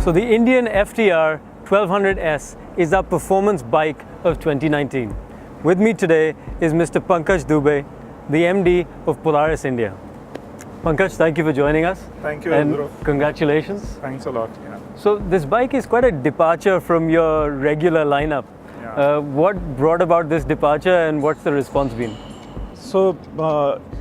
So the Indian FTR 1200S is our performance bike of 2019. With me today is Mr. Pankaj Dubey, the MD of Polaris India. Pankaj, thank you for joining us. Thank you, and Andrew. Congratulations. Thanks a lot. Yeah. So this bike is quite a departure from your regular lineup. Yeah. What brought about this departure and what's the response been? So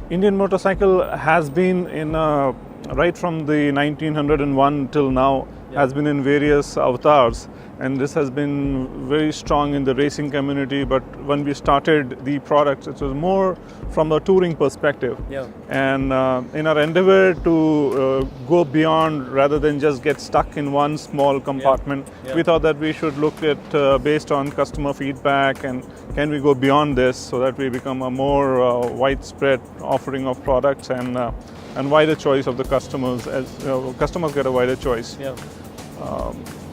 Indian motorcycle has been in right from the 1901 till now, has been in various avatars, and this has been very strong in the racing community. But when we started the product, it was more from a touring perspective. Yeah. And in our endeavor to go beyond rather than just get stuck in one small compartment, we thought that we should look at based on customer feedback and can we go beyond this so that we become a more widespread offering of products and wider choice of the customers, as customers get a wider choice. Yeah.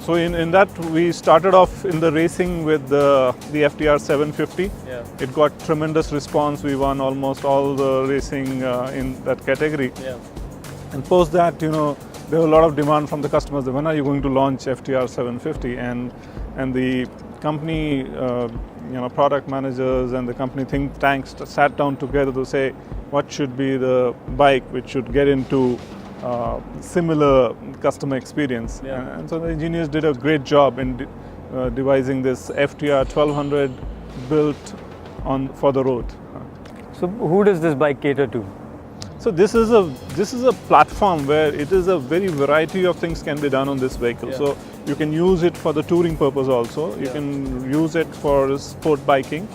So in that we started off in the racing with the FTR 750. Yeah. It got tremendous response. We won almost all the racing in that category. Yeah. And post that, there was a lot of demand from the customers. When are you going to launch FTR 750? And the company, product managers and the company think tanks sat down together to say what should be the bike which should get into similar customer experience. Yeah. And so the engineers did a great job in devising this FTR 1200 built for the road. So who does this bike cater to? So this is a platform where it is a very variety of things can be done on this vehicle. Yeah. So you can use it for the touring purpose also. You can use it for sport biking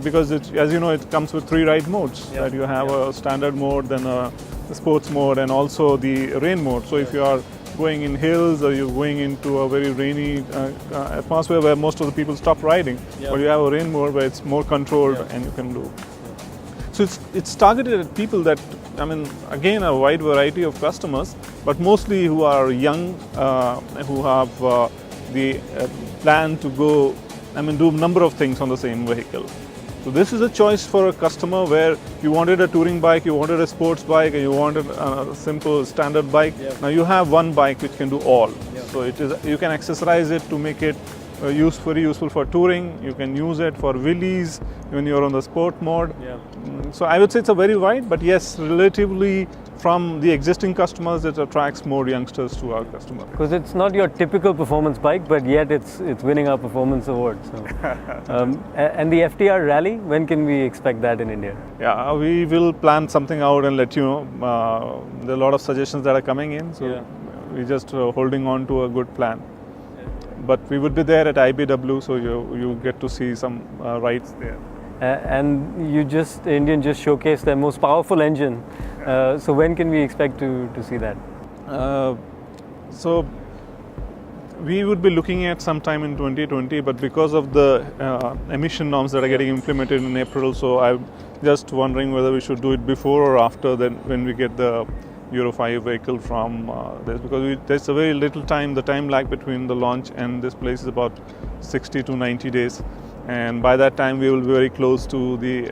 because it, as you know, it comes with 3 ride modes. Yeah. That you have a standard mode, then a sports mode, and also the rain mode. So if you are going in hills or you're going into a very rainy atmosphere where most of the people stop riding, but you have a rain mode where it's more controlled and you can do. So it's targeted at people that, again, a wide variety of customers, but mostly who are young, who have the plan to go, do a number of things on the same vehicle. So this is a choice for a customer where you wanted a touring bike, you wanted a sports bike, and you wanted a simple standard bike. Yeah. Now you have one bike which can do all. Yeah. So you can accessorize it to make it very useful for touring. You can use it for wheelies when you're on the sport mode. Yeah. So I would say it's a very wide, but yes, relatively from the existing customers, it attracts more youngsters to our customer. Because it's not your typical performance bike, but yet it's winning our performance award. So. And the FTR rally, when can we expect that in India? Yeah, we will plan something out and let you know. There are a lot of suggestions that are coming in, so we're just holding on to a good plan. But we would be there at IBW, so you get to see some rides there. And Indian just showcased their most powerful engine. So when can we expect to see that? So we would be looking at sometime in 2020, but because of the emission norms that are getting implemented in April, so I'm just wondering whether we should do it before or after then when we get the Euro 5 vehicle from this, because there's a very little time. The time lag between the launch and this place is about 60 to 90 days. And by that time, we will be very close to the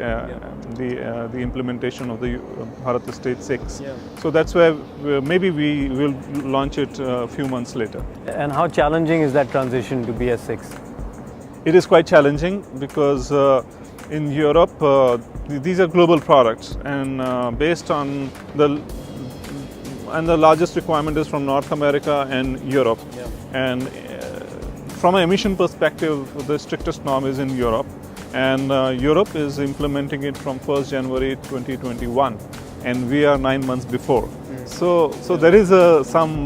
implementation of the Bharat Stage 6. Yeah. So that's where maybe we will launch it a few months later. And how challenging is that transition to BS6? It is quite challenging because in Europe, these are global products, and based on the largest requirement is from North America and Europe. Yeah. And from an emission perspective, the strictest norm is in Europe, and Europe is implementing it from 1st January 2021, and we are 9 months before. So there is some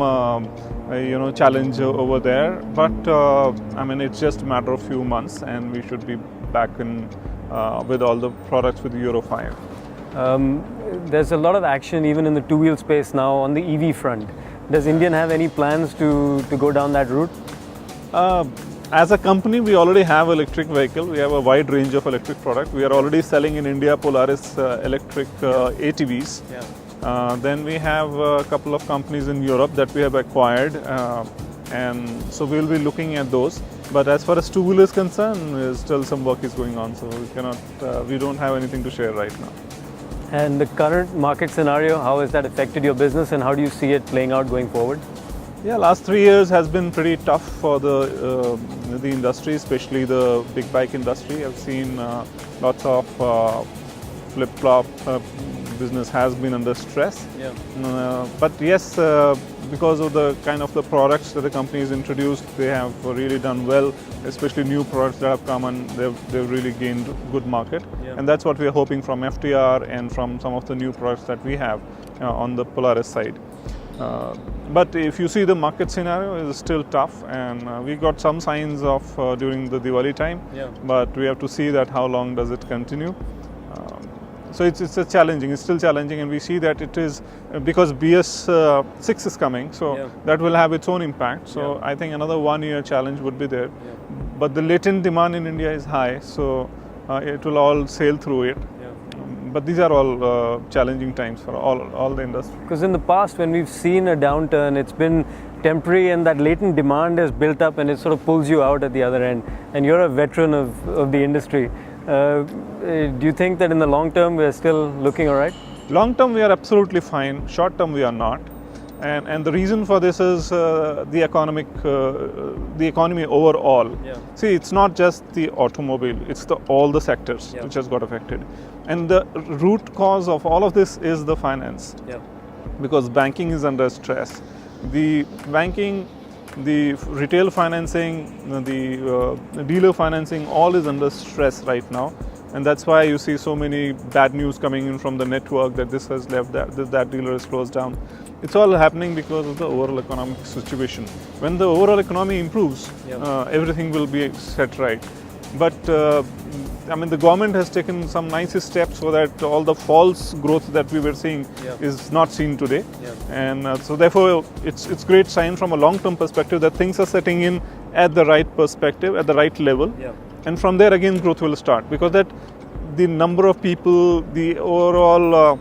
challenge over there, but it's just a matter of few months, and we should be back in with all the products with Euro 5. There's a lot of action even in the two-wheel space now on the EV front. Does Indian have any plans to go down that route? As a company, we already have electric vehicle. We have a wide range of electric product. We are already selling in India Polaris electric ATVs. Yeah. Then we have a couple of companies in Europe that we have acquired, and so we'll be looking at those. But as far as two-wheeler is concerned, still some work is going on, so we don't have anything to share right now. And the current market scenario, how has that affected your business and how do you see it playing out going forward? Yeah, last 3 years has been pretty tough for the industry, especially the big bike industry. I've seen lots of flip-flop business has been under stress. Yeah. But yes, because of the kind of the products that the company has introduced, they have really done well, especially new products that have come and they've really gained good market. Yeah. And that's what we are hoping from FTR and from some of the new products that we have on the Polaris side. But if you see the market scenario is still tough, and we got some signs of during the Diwali time, Yeah. but we have to see that how long does it continue. So it's still challenging, and we see that it is because BS6 is coming, so Yeah. that will have its own impact. So Yeah. I think another 1 year challenge would be there. Yeah. But the latent demand in India is high, so it will all sail through it. Yeah. But these are all challenging times for all the industry. Because in the past, when we've seen a downturn, it's been temporary, and that latent demand is built up, and it sort of pulls you out at the other end. And you're a veteran of the industry. Do you think that in the long term we're still looking all right? Long term we are absolutely fine. Short term we are not. And the reason for this is the economy overall. Yeah. See, it's not just the automobile, it's all the sectors Yeah. which has got affected. And the root cause of all of this is the finance. Yeah. Because banking is under stress. The banking, the retail financing, the dealer financing, all is under stress right now. And that's why you see so many bad news coming in from the network that this has left, that dealer is closed down. It's all happening because of the overall economic situation. When the overall economy improves, Yeah. everything will be set right. But I mean, the government has taken some nice steps so that all the false growth that we were seeing Yeah. is not seen today. Yeah. And so therefore, it's great sign from a long-term perspective that things are setting in at the right perspective, at the right level. Yeah. And from there again growth will start, because that the number of people, the overall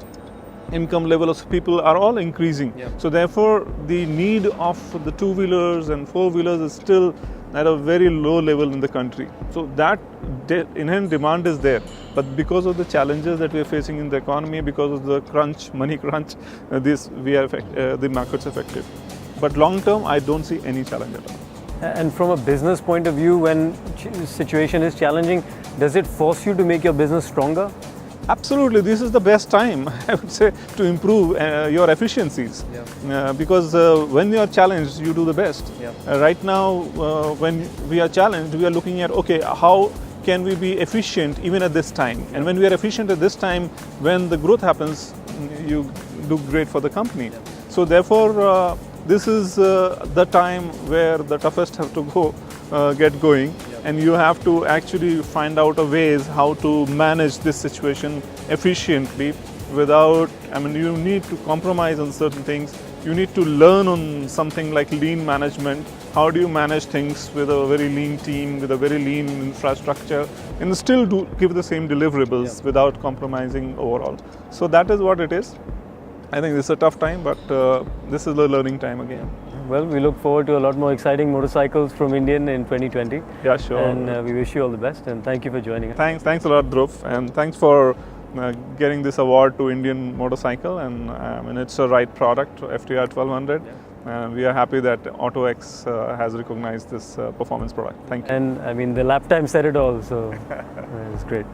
income level of people are all increasing. Yeah. So therefore the need of the two-wheelers and four-wheelers is still at a very low level in the country. So that inherent demand is there, but because of the challenges that we are facing in the economy, because of the money crunch, the market's affected. But long term, I don't see any challenge at all. And from a business point of view, when situation is challenging, does it force you to make your business stronger? Absolutely, this is the best time, I would say, to improve your efficiencies. Yeah. Because when you are challenged, you do the best. Yeah. Right now, when we are challenged, we are looking at, okay, how can we be efficient even at this time? Yeah. And when we are efficient at this time, when the growth happens, you do great for the company. Yeah. So therefore, this is the time where the toughest have to get going. Yeah. And you have to actually find out a ways how to manage this situation efficiently without, I mean, you need to compromise on certain things. You need to learn on something like lean management. How do you manage things with a very lean team, with a very lean infrastructure, and still give the same deliverables Yeah. without compromising overall. So that is what it is. I think this is a tough time, but this is the learning time again. Well, we look forward to a lot more exciting motorcycles from Indian in 2020. Yeah, sure. And we wish you all the best, and thank you for joining us. Thanks a lot, Dhruv, and thanks for getting this award to Indian Motorcycle. And I mean, it's a right product, FTR 1200. Yeah. And we are happy that autoX has recognized this performance product. Thank you. And I mean, the lap time said it all, so it's great.